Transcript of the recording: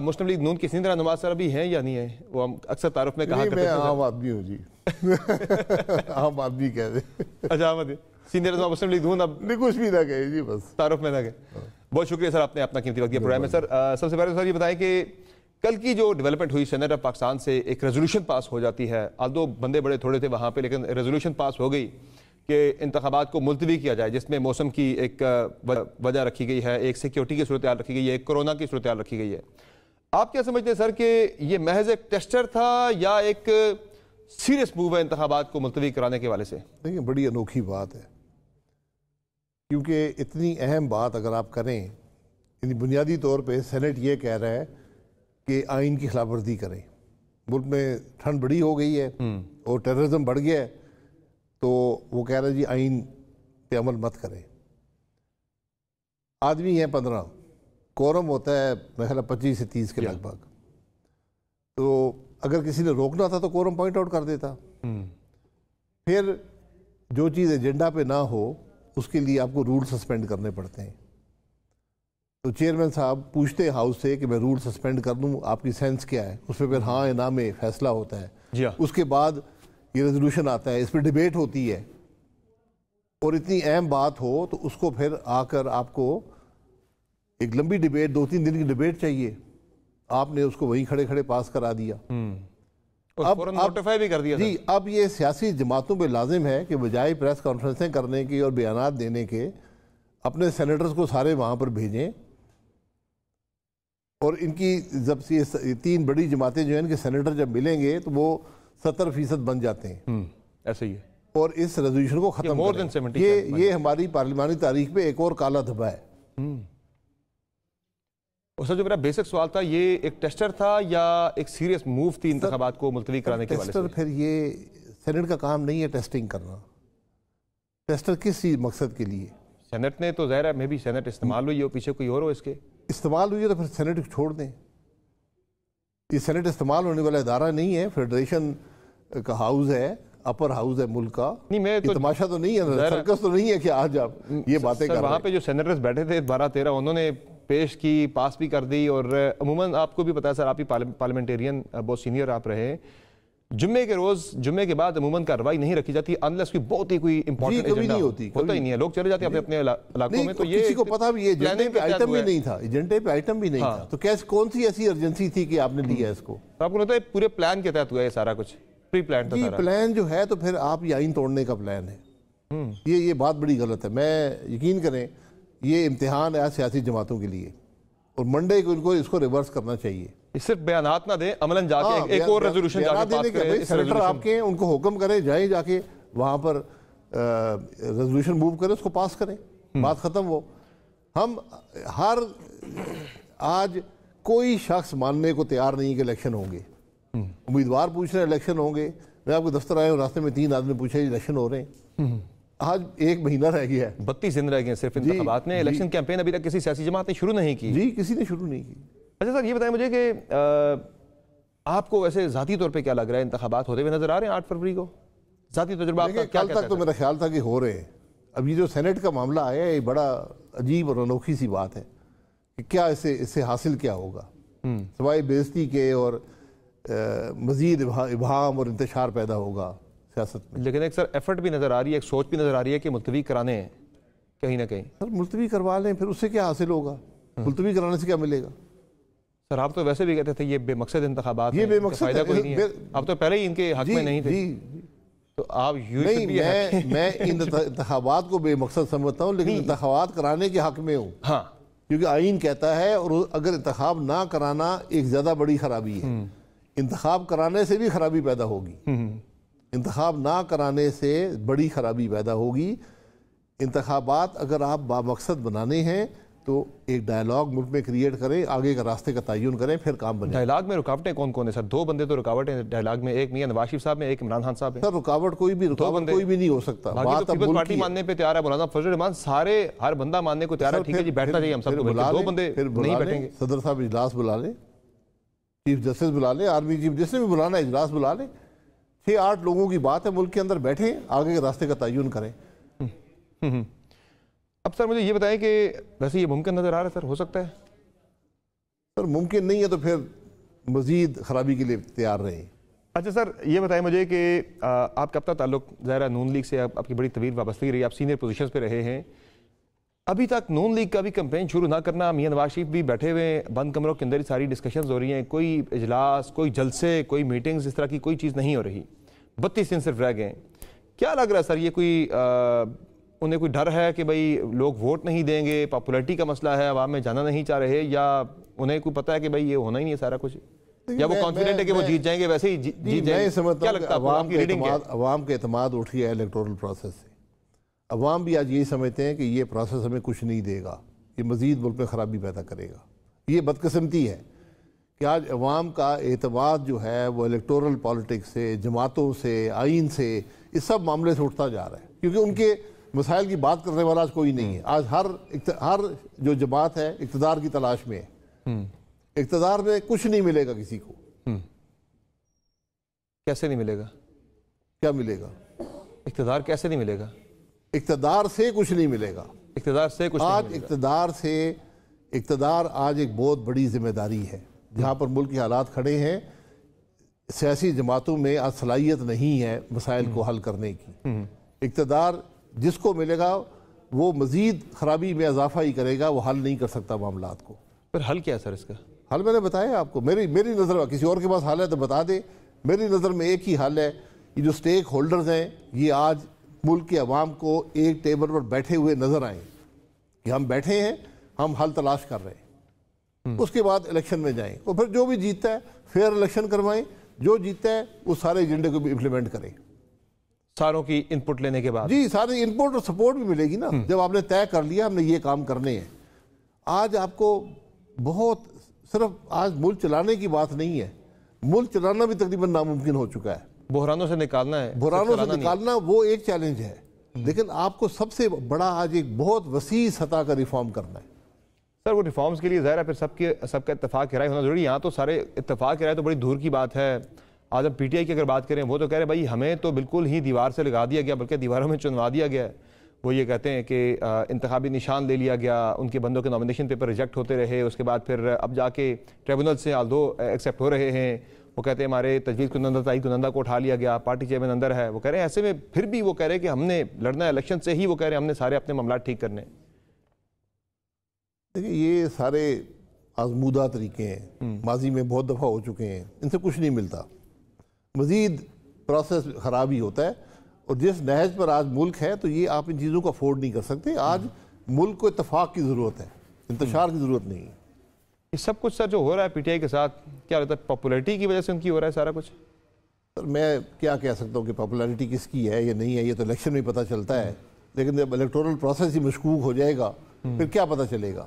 مسلم league نون کے senior رہنما سر ابھی ہیں یا نہیں ہیں؟ وہ ہم اکثر تعارف میں کہا کرتے میں عام آدمی ہوں جی عام آدمی کہہ دیں. اچھا احمد سینئر رہنما مسلم لیگ نون، اب نہیں کچھ بھی نہ کہے جی، بس تعارف میں نہ گئے. بہت شکریہ سر، آپ نے اپنا قیمتی وقت دیا پروگرام میں. سر سب سے پہلے سر یہ بتائیں کہ کل کی جو ڈیولپمنٹ ہوئی سینیٹ آف پاکستان سے ایک ریزولوشن پاس ہو جاتی ہے، آلدو بندے بڑے تھوڑے تھے وہاں پہ، لیکن ریزولوشن پاس ہو گئی کہ انتخابات کو ملتوی کیا جائے، جس میں موسم کی ایک وجہ رکھی گئی ہے، ایک سیکیورٹی کی صورتحال رکھی گئی ہے، ایک کرونا کی صورتحال رکھی گئی ہے. آپ کیا سمجھتے ہیں سر کہ یہ محض ایک ٹیسٹر تھا یا ایک سیریس موو ہے انتخابات کو ملتوی کرانے کے حوالے سے؟ دیکھیں بڑی انوکھی بات ہے، کیونکہ اتنی اہم بات اگر آپ کریں، یعنی بنیادی طور پہ سینٹ یہ کہہ رہا ہے کہ آئین کی خلاف ورزی کریں. ملک میں ٹھنڈ بڑی ہو گئی ہے اور ٹیررزم بڑھ گیا ہے، تو وہ کہہ رہا ہے جی آئین پہ عمل مت کریں. آدمی ہیں 15، کورم ہوتا ہے میرے خیال 25 سے 30 کے لگ بھگ، تو اگر کسی نے روکنا تھا تو کورم پوائنٹ آؤٹ کر دیتا. پھر جو چیز ایجنڈا پہ نہ ہو اس کے لیے آپ کو رول سسپینڈ کرنے پڑتے ہیں. تو چیئرمین صاحب پوچھتے ہاؤس سے کہ میں رول سسپینڈ کر دوں، آپ کی سینس کیا ہے؟ اس پہ پھر ہاں یا نہ میں فیصلہ ہوتا ہے. اس کے بعد یہ ریزولوشن آتا ہے، اس پہ ڈیبیٹ ہوتی ہے، اور اتنی اہم بات ہو تو اس کو پھر آ کر آپ کو ایک لمبی ڈیبیٹ، 2-3 دن کی ڈیبیٹ چاہیے. آپ نے اس کو وہیں کھڑے کھڑے پاس کرا دیا، نوٹیفائی بھی کر دیا جی. اب یہ سیاسی جماعتوں پہ لازم ہے کہ بجائے پریس کانفرنسیں کرنے کی اور بیانات دینے کے، اپنے سینیٹرز کو سارے وہاں پر بھیجیں. اور ان کی جب یہ 3 بڑی جماعتیں جو ہیں ان کے سینیٹر جب ملیں گے تو وہ 70% بن جاتے ہیں. ایسے ہی ہے. اور اس ریزولوشن کو ختم کریں. یہ ہماری پارلیمانی تاریخ میں ایک اور کالا دھبا ہے. اور سر جو میرا بیسک سوال تھا، یہ ایک ٹیسٹر تھا یا ایک سیریس موو تھی انتخابات کو ملتوی کرانے کے حوالے سے؟ ٹیسٹر پھر یہ سینٹ کا کام نہیں ہے ٹیسٹنگ کرنا. ٹیسٹر کس مقصد کے لیے؟ سینٹ نے تو ظاہر ہے میں بھی سینٹ استعمال ہوئی ہو، پیچھے کوئی اور ہو اس کے استعمال ہوئی ہے تو پھر سینٹ کو چھوڑ دیں. یہ سینٹ استعمال ہونے والا ادارہ نہیں ہے، فیڈریشن کا ہاؤس ہے، اپر ہاؤس ہے ملک کا. تماشا تو نہیں ہے، سرکس تو نہیں ہے کہ آج آپ یہ باتیں کر رہے ہیں. وہاں پہ جو سینیٹرز بیٹھے تھے 12-13 انہوں نے پیش کی، پاس بھی کر دی. اور عموماً آپ کو بھی پتا ہے سر، آپ ہی پارلیمنٹیرین بہت سینئر آپ رہے، جمعے کے روز، جمعے کے بعد عموماً کارروائی نہیں رکھی جاتی انلیس کی بہت ہی کوئی امپورٹنٹ ایجنڈا ہوتا ہی نہیں ہے. لوگ چلے جاتے ہیں اپنے علاقوں میں. تو یہ کسی کو پتا بھی ایجنڈے پہ آئٹم بھی نہیں تھا، ایجنڈے پہ آئٹم بھی نہیں تھا. تو کون سی ایسی ارجنسی تھی کہ آپ نے لیا اس کو؟ آپ کو لگتا ہے پورے پلان کے تحت ہوا ہے سارا کچھ؟ پری پلان تھا سارا؟ پلان جو ہے تو پھر آپ یہ آئین توڑنے کا پلان ہے. یہ بات بڑی غلط ہے. میں یقین کریں یہ امتحان ہے سیاسی جماعتوں کے لیے، اور منڈے کو ان کو اس کو ریورس کرنا چاہیے. صرف بیانات نہ دیں، عملاً جا کے ایک اور ریزولوشن جا کے پاس کریں. سینیٹر آپ کے ہیں، ان کو حکم کریں، جائیں جا کے وہاں پر ریزولوشن موو کریں، اس کو پاس کریں، بات ختم ہو. ہم آج کوئی شخص ماننے کو تیار نہیں کہ الیکشن ہوں گے. امیدوار پوچھ رہے ہیں الیکشن ہوں گے. میں آپ کو دفتر آیا ہوں، راستے میں 3 آدمی پوچھے الیکشن ہو رہے ہیں. آج 1 مہینہ رہ گیا ہے، 32 دن رہ گئے صرف انتخابات میں. الیکشن کیمپین ابھی تک کسی سیاسی جماعت نے شروع نہیں کی. جی کسی نے شروع نہیں کی. اچھا سر یہ بتائیں مجھے کہ آپ کو ویسے ذاتی طور پہ کیا لگ رہا ہے، انتخابات ہوتے ہوئے نظر آ رہے ہیں 8 فروری کو؟ ذاتی تجربہ آپ کا کیا کل تک تو میرا خیال تھا کہ ہو رہے ہیں. اب یہ جو سینٹ کا معاملہ آیا ہے یہ بڑا عجیب اور انوکھی سی بات ہے کہ کیا اس سے حاصل کیا ہوگا سوائے بےعزتی کے، اور مزید ابہام اور انتشار پیدا ہوگا سیاست میں. لیکن ایک سر ایفرٹ بھی نظر آ رہی ہے، ایک سوچ بھی نظر آ رہی ہے کہ ملتوی کرانے ہیں کہیں نہ کہیں. سر ملتوی کروا لیں، پھر اس سے کیا حاصل ہوگا؟ ملتوی کرانے سے کیا ملے گا؟ سر آپ تو ویسے بھی کہتے تھے یہ بے مقصد انتخابات، یہ بے مقصد فائدہ کوئی نہیں ہے. آپ تو پہلے ہی ان کے حق میں نہیں تھے. تو آپ میں انتخابات کو بے مقصد سمجھتا ہوں، لیکن انتخابات کرانے کے حق میں ہوں. ہاں کیونکہ آئین کہتا ہے، اور اگر انتخاب نہ کرانا ایک زیادہ بڑی خرابی ہے. انتخاب کرانے سے بھی خرابی پیدا ہوگی. انتخاب نہ کرانے سے بڑی خرابی پیدا ہوگی. انتخابات اگر آپ بامقصد بنانے ہیں تو ایک ڈائیلاگ ملک میں کریٹ کریں، آگے کا راستے کا تعین کریں، پھر کام بنے. ڈائیلاگ میں رکاوٹیں کون کون ہیں سر؟ 2 بندے تو رکاوٹ ہیں ڈائیلاگ میں، ایک میاں نواز شریف صاحب میں، ایک عمران خان صاحب ہیں. سر رکاوٹ کوئی بھی نہیں ہو سکتا. بات پیپلز پارٹی ماننے پہ تیار ہے، مولانا فضل الرحمان سارے ہر بندہ ماننے کو تیار ہے. ٹھیک ہے جی بیٹھنا چاہیے ہم سب کو، 2 بندے نہیں بیٹھیں گے. صدر صاحب اجلاس بلا لیں، چیف جسٹس بلا لیں، آرمی چیف جس نے بھی بلانا ہے اجلاس بلا لیں. 6-8 لوگوں کی بات ہے ملک کے اندر، بیٹھیں آگے کے راستے کا تعین کریں. اب سر مجھے یہ بتائیں کہ ویسے یہ ممکن نظر آ رہا ہے سر، ہو سکتا ہے سر ممکن نہیں ہے تو پھر مزید خرابی کے لیے تیار رہیں۔ اچھا سر، یہ بتائیں مجھے کہ آپ کا اپنا تعلق ظاہرہ نون لیگ سے آپ کی بڑی طویل وابستگی رہی، آپ سینئر پوزیشنز پہ رہے ہیں، ابھی تک نون لیگ کا بھی کمپین شروع نہ کرنا، میاں نواز شریف بھی بیٹھے ہوئے ہیں، بند کمروں کے اندر ہی ساری ڈسکشنز ہو رہی ہیں، کوئی اجلاس، کوئی جلسے، کوئی میٹنگز، اس طرح کی کوئی چیز نہیں ہو رہی، 32 دن صرف رہ گئے ہیں۔ کیا لگ رہا ہے سر، یہ کوئی انہیں کوئی ڈر ہے کہ بھئی لوگ ووٹ نہیں دیں گے، پاپولیٹی کا مسئلہ ہے، عوام میں جانا نہیں چاہ رہے، یا انہیں کوئی پتہ ہے کہ بھئی یہ ہونا ہی نہیں ہے سارا کچھ، یا وہ کانفیڈنٹ ہے کہ وہ جیت جائیں گے ویسے ہی جیت جائیں گے؟ کیا لگتا ہے عوام کا اعتماد اٹھ گیا ہے الیکٹورل پروسیس سے۔ عوام بھی آج یہی سمجھتے ہیں کہ یہ پروسیس ہمیں کچھ نہیں دے گا، یہ مزید ملک میں خرابی پیدا کرے گا۔ یہ بدقسمتی ہے کہ آج عوام کا اعتماد جو ہے وہ الیکٹورل پالیٹکس سے، جماعتوں سے، آئین سے، اس سب معاملے سے اٹھتا جا رہا ہے، کیونکہ ان کے مسائل کی بات کرنے والا آج کوئی نہیں ہے۔ آج ہر جو جماعت ہے اقتدار کی تلاش میں ہے، اقتدار میں کچھ نہیں ملے گا کسی کو۔ کیسے نہیں ملے گا؟ کیا ملے گا؟ اقتدار کیسے نہیں ملے گا؟ اقتدار سے کچھ نہیں ملے گا۔ اقتدار سے کچھ آج اقتدار آج ایک بہت بڑی ذمہ داری ہے، جہاں پر ملک کے حالات کھڑے ہیں، سیاسی جماعتوں میں آج صلاحیت نہیں ہے مسائل کو حل کرنے کی۔ اقتدار جس کو ملے گا وہ مزید خرابی میں اضافہ ہی کرے گا، وہ حل نہیں کر سکتا معاملات کو۔ پھر حل کیا ہے سر اس کا؟ حل میں نے بتایا آپ کو، میری نظر میں، کسی اور کے پاس حل ہے تو بتا دے، میری نظر میں ایک ہی حل ہے، یہ جو سٹیک ہولڈرز ہیں یہ آج ملک کے عوام کو ایک ٹیبل پر بیٹھے ہوئے نظر آئیں کہ ہم بیٹھے ہیں، ہم حل تلاش کر رہے ہیں، اس کے بعد الیکشن میں جائیں، اور پھر جو بھی جیتتا ہے فیئر الیکشن کروائیں، جو جیتتا ہے اس سارے ایجنڈے کو بھی امپلیمنٹ کریں، ساروں کی انپٹ لینے کے بعد۔ جی، سارے انپٹ اور سپورٹ بھی ملے گی نا، جب آپ نے طے کر لیا ہم نے یہ کام کرنے ہیں۔ آج آپ کو بہت صرف آج ملک چلانے کی بات نہیں ہے، ملک چلانا بھی تقریباً ناممکن ہو چکا ہے۔ بحرانوں سے نکالنا ہے، بحرانوں سے نکالنا وہ ایک چیلنج ہے، لیکن آپ کو سب سے بڑا آج ایک بہت وسیع سطح کا ریفارم کرنا ہے۔ سر وہ ریفارمز کے لیے ظاہر ہے پھر سب کا اتفاق کی رائے ہونا ضروری ہے، یہاں تو سارے اتفاق کی رائے تو بڑی دور کی بات ہے۔ آج ہم پی ٹی آئی کی اگر بات کریں، وہ تو کہہ رہے بھائی ہمیں تو بالکل ہی دیوار سے لگا دیا گیا، بلکہ دیواروں میں چنوا دیا گیا ہے۔ وہ یہ کہتے ہیں کہ انتخابی نشان لے لیا گیا، ان کے بندوں کے نامینیشن پیپر ریجیکٹ ہوتے رہے، اس کے بعد پھر اب جا کے ٹریبونل سے آلدو ایکسیپٹ ہو رہے ہیں، وہ کہتے ہیں ہمارے تجویز کنندہ تائید کنندہ کو اٹھا لیا گیا، پارٹی چیئرمین اندر ہے، وہ کہہ رہے ہیں ایسے میں پھر بھی وہ کہہ رہے ہیں کہ ہم نے لڑنا ہے الیکشن سے ہی، وہ کہہ رہے ہیں ہم نے سارے اپنے معاملات ٹھیک کرنے۔ دیکھیں یہ سارے آزمودہ طریقے ہیں، ماضی میں بہت دفعہ ہو چکے ہیں، ان سے کچھ نہیں ملتا، مزید پروسیس خراب ہی ہوتا ہے، اور جس نہج پر آج ملک ہے تو یہ آپ ان چیزوں کو افورڈ نہیں کر سکتے۔ آج ملک کو اتفاق کی ضرورت ہے، انتشار کی ضرورت نہیں ہے۔ یہ سب کچھ سر جو ہو رہا ہے پی ٹی آئی کے ساتھ، کیا لگتا ہے پاپولیٹی کی وجہ سے ان کی ہو رہا ہے سارا کچھ؟ سر میں کیا کہہ سکتا ہوں کہ پاپولیرٹی کس کی ہے یا نہیں ہے، یہ تو الیکشن میں پتہ چلتا ہے، لیکن جب الیکٹورل پروسیس ہی مشکوک ہو جائے گا پھر کیا پتہ چلے گا؟